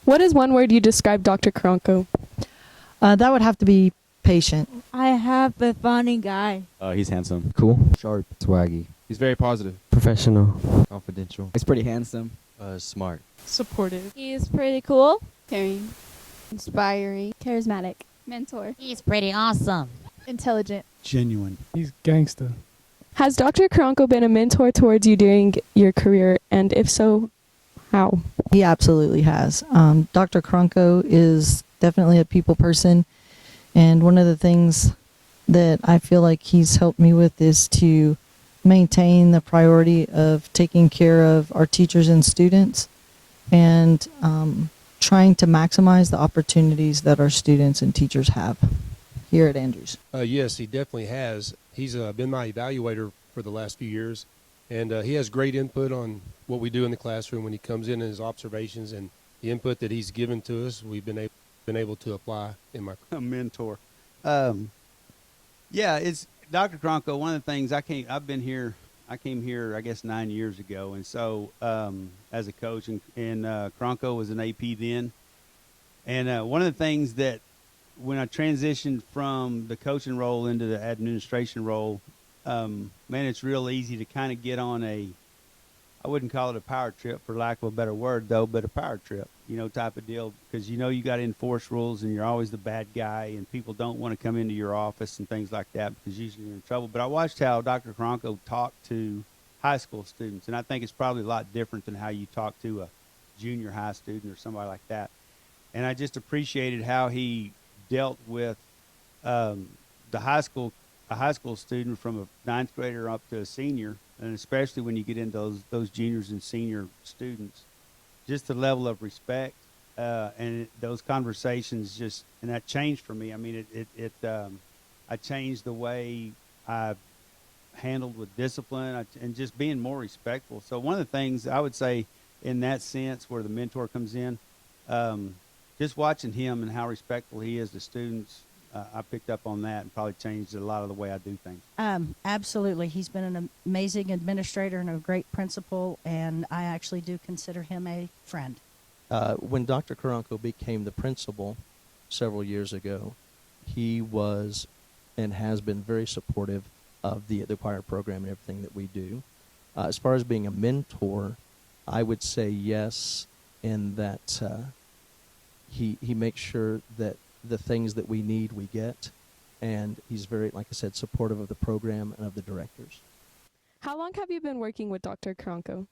What is one word you describe Dr. Carranco? That would have to be patient. I have a funny guy. He's handsome. Cool. Sharp. Swaggy. He's very positive. Professional. Confidential. He's pretty handsome. Smart. Supportive. He's pretty cool. Caring, inspiring, charismatic, mentor, He's pretty awesome. Intelligent. Genuine. He's gangster. Has Dr. Carranco been a mentor towards you during your career, and if so, how? He absolutely has. Dr. Carranco is definitely a people person, and one of the things that I feel like he's helped me with is to maintain the priority of taking care of our teachers and students, and trying to maximize the opportunities that our students and teachers have here at Andrews. Yes, he definitely has. He's been my evaluator for the last few years, and he has great input on what we do in the classroom when he comes in and his observations, and the input that he's given to us, we've been able to apply in my A mentor. Yeah, it's Dr. Carranco. One of the things I came here, I guess 9 years ago, and so as a coach, and Carranco was an AP then, and one of the things that when I transitioned from the coaching role into the administration role, man, it's real easy to kind of get on I wouldn't call it a power trip for lack of a better word though, but a power trip, type of deal, because you got to enforce rules and you're always the bad guy and people don't want to come into your office and things like that because usually you're in trouble. But I watched how Dr. Carranco talked to high school students, and I think it's probably a lot different than how you talk to a junior high student or somebody like that. And I just appreciated how he dealt with a high school student from a ninth grader up to a senior, and especially when you get into those juniors and senior students, just the level of respect and those conversations and that changed for me. I mean, I changed the way I handled with discipline and just being more respectful. So one of the things I would say in that sense where the mentor comes in, just watching him and how respectful he is to students, I picked up on that and probably changed a lot of the way I do things. Absolutely. He's been an amazing administrator and a great principal, and I actually do consider him a friend. When Dr. Carranco became the principal several years ago, he was and has been very supportive of the choir program and everything that we do. As far as being a mentor, I would say yes, in that he makes sure that the things that we need we get, and he's very, like I said, supportive of the program and of the directors. How long have you been working with Dr. Carranco?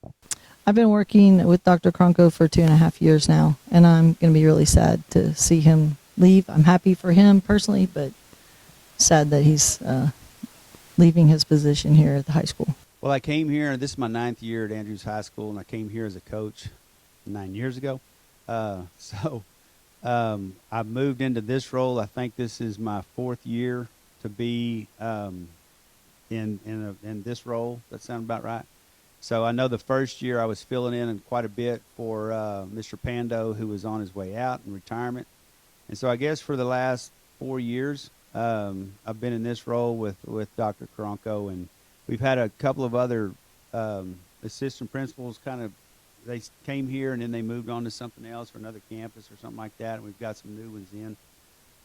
I've been working with Dr. Carranco for 2.5 years now, and I'm going to be really sad to see him leave. I'm happy for him personally, but sad that he's leaving his position here at the high school. Well, I came here, this is my 9th year at Andrews High School, and I came here as a coach 9 years ago. I moved into this role. I think this is my 4th year to be in this role. That sounds about right. So I know the first year I was filling in quite a bit for Mr. Pando, who was on his way out in retirement. And so I guess for the last 4 years, I've been in this role with Dr. Carranco, and we've had a couple of other assistant principals they came here and then they moved on to something else or another campus or something like that, and we've got some new ones in.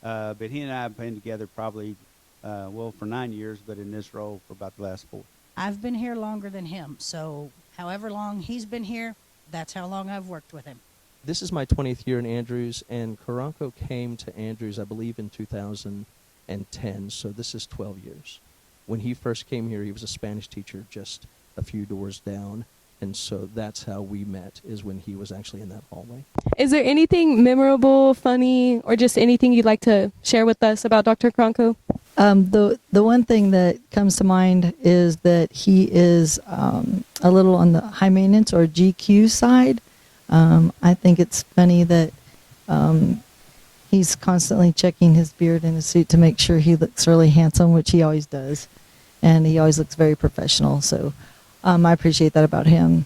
But he and I have been together probably, for 9 years, but in this role for about the last 4. I've been here longer than him, so however long he's been here, that's how long I've worked with him. This is my 20th year in Andrews, and Carranco came to Andrews, I believe, in 2010, so this is 12 years. When he first came here, he was a Spanish teacher just a few doors down, and so that's how we met, is when he was actually in that hallway. Is there anything memorable, funny, or just anything you'd like to share with us about Dr. Carranco? The one thing that comes to mind is that he is a little on the high maintenance or GQ side. I think it's funny that he's constantly checking his beard and his suit to make sure he looks really handsome, which he always does, and he always looks very professional. So I appreciate that about him.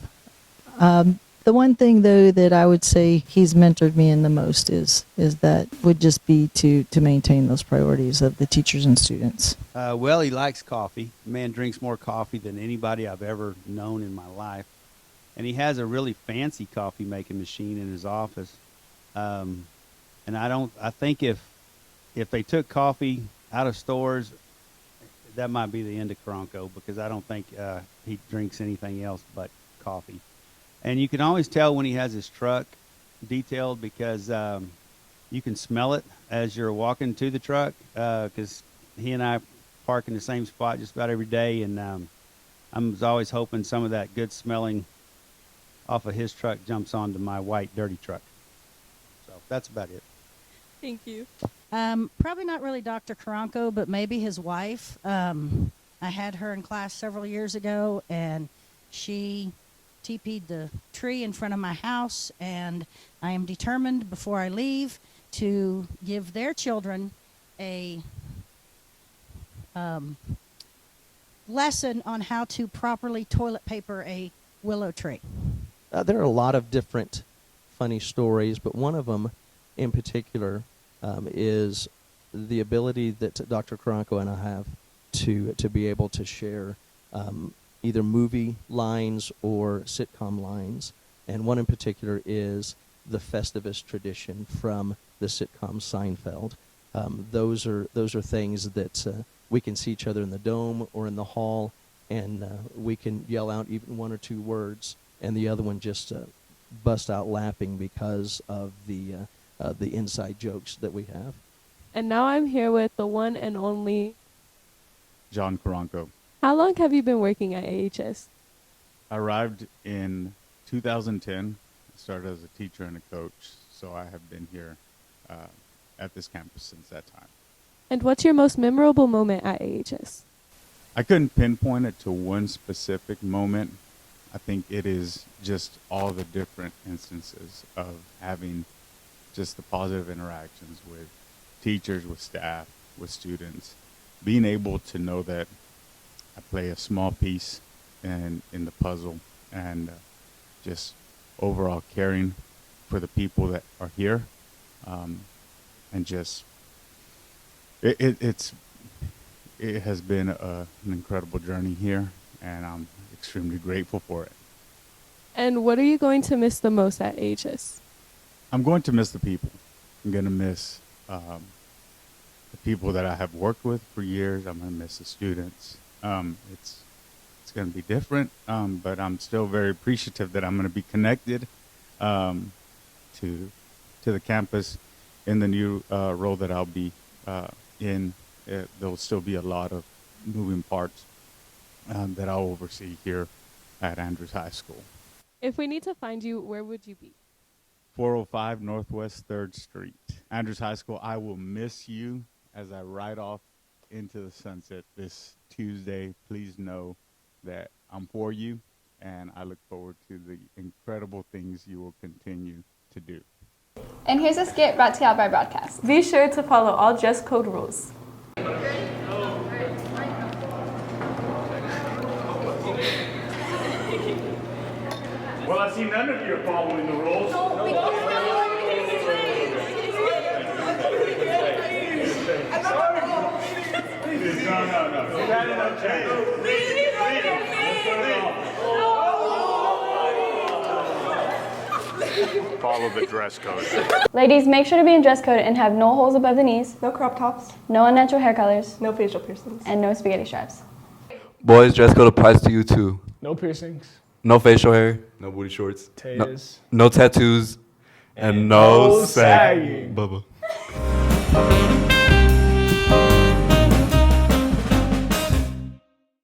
The one thing, though, that I would say he's mentored me in the most is that would just be to maintain those priorities of the teachers and students. Well, he likes coffee. The man drinks more coffee than anybody I've ever known in my life. And he has a really fancy coffee making machine in his office. And I think if they took coffee out of stores, that might be the end of Carranco, because I don't think he drinks anything else but coffee. And you can always tell when he has his truck detailed, because you can smell it as you're walking to the truck, because he and I park in the same spot just about every day, and I'm always hoping some of that good smelling off of his truck jumps onto my white dirty truck. So that's about it. Thank you. Probably not really Dr. Carranco, but maybe his wife. I had her in class several years ago, and she TP'd the tree in front of my house, and I am determined before I leave to give their children a lesson on how to properly toilet paper a willow tree. There are a lot of different funny stories, but one of them in particular is the ability that Dr. Carranco and I have to be able to share either movie lines or sitcom lines. And one in particular is the Festivus tradition from the sitcom Seinfeld. Those are things that we can see each other in the dome or in the hall, and we can yell out even one or two words, and the other one just bust out laughing because of the inside jokes that we have. And now I'm here with the one and only John Carranco. How long have you been working at AHS? I arrived in 2010. I started as a teacher and a coach, so I have been here at this campus since that time. And what's your most memorable moment at AHS? I couldn't pinpoint it to one specific moment. I think it is just all the different instances of having just the positive interactions with teachers, with staff, with students, being able to know that I play a small piece in the puzzle, and just overall caring for the people that are here, and just it has been an incredible journey here, and I'm extremely grateful for it. And what are you going to miss the most at AHS? I'm going to miss the people. I'm going to miss the people that I have worked with for years. I'm going to miss the students. It's going to be different, but I'm still very appreciative that I'm going to be connected to the campus in the new role that I'll be in. There'll still be a lot of moving parts that I'll oversee here at Andrews High School. If we need to find you, where would you be? 405 Northwest 3rd Street. Andrews High School, I will miss you as I ride off into the sunset this Tuesday. Please know that I'm for you, and I look forward to the incredible things you will continue to do. And here's a skit brought to you by Broadcast. Be sure to follow all dress code rules. Well, I see none of you are following the rules. No. You've had enough chance. Follow the dress code. Ladies, make sure to be in dress code and have no holes above the knees, No crop tops, no unnatural hair colors, no facial piercings. and no spaghetti straps. Boys, dress code applies to you too. No piercings. No facial hair. No booty shorts. Taters. No tattoos. And no sagging. Bubba.